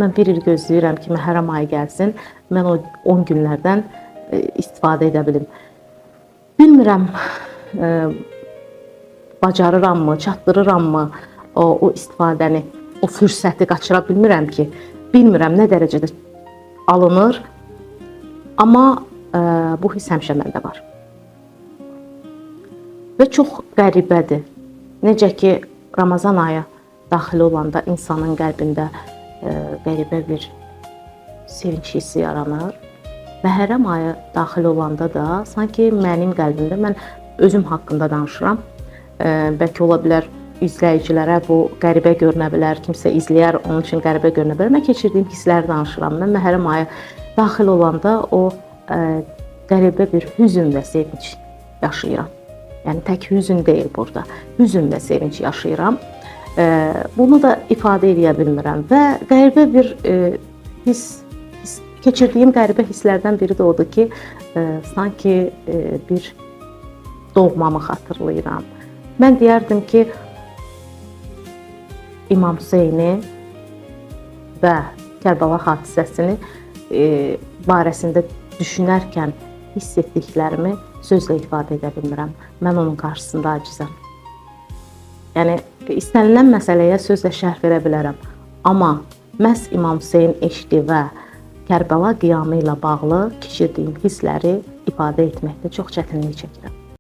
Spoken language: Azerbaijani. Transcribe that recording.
Mən bir il gözləyirəm ki, Məhərrəm ayı gəlsin, mən o 10 günlərdən istifadə edə bilim. Bilmirəm, bacarırammı, çatdırırammı o istifadəni, o fürsəti qaçıra bilmirəm ki, bilmirəm nə dərəcədə alınır, amma bu hiss həmişə məndə var. Və çox qəribədir. Necə ki, Ramazan ayı daxil olanda insanın qəlbində qəribə bir sevinç hissi yaranır. Məhərrəm ayı daxil olanda da sanki mənim qəlbimdə, mən özüm haqqında danışıram. Bəlkə ola bilər izləyicilərə bu qəribə görünə bilər, kimsə izləyər, onun üçün qəribə görünə bilər. Mən keçirdiyim hissləri danışıram. Mən Məhərrəm ayı daxil olanda o qəribə bir hüzn və sevinç yaşayıram. Yəni tək hüzn deyil burada, hüzn və sevinç yaşayıram. Bunu da ifadə edə bilmirəm və qəribə bir keçirdiyim qəribə hisslərdən biri də odur ki, sanki bir doğmamı xatırlayıram. Mən deyərdim ki, İmam Hüseyni və Kərbala hadisəsini barəsində düşünərkən hiss etdiklərimi sözlə ifadə edə bilmirəm. Mən onun qarşısında acizəm. Yəni, istənilən məsələyə sözlə şərh verə bilərəm. Amma məhz İmam Hüseyn eşqi və Kərbəla qiyamı ilə bağlı keçirdiyim hissləri ifadə etməkdə çox çətinlik çəkirəm.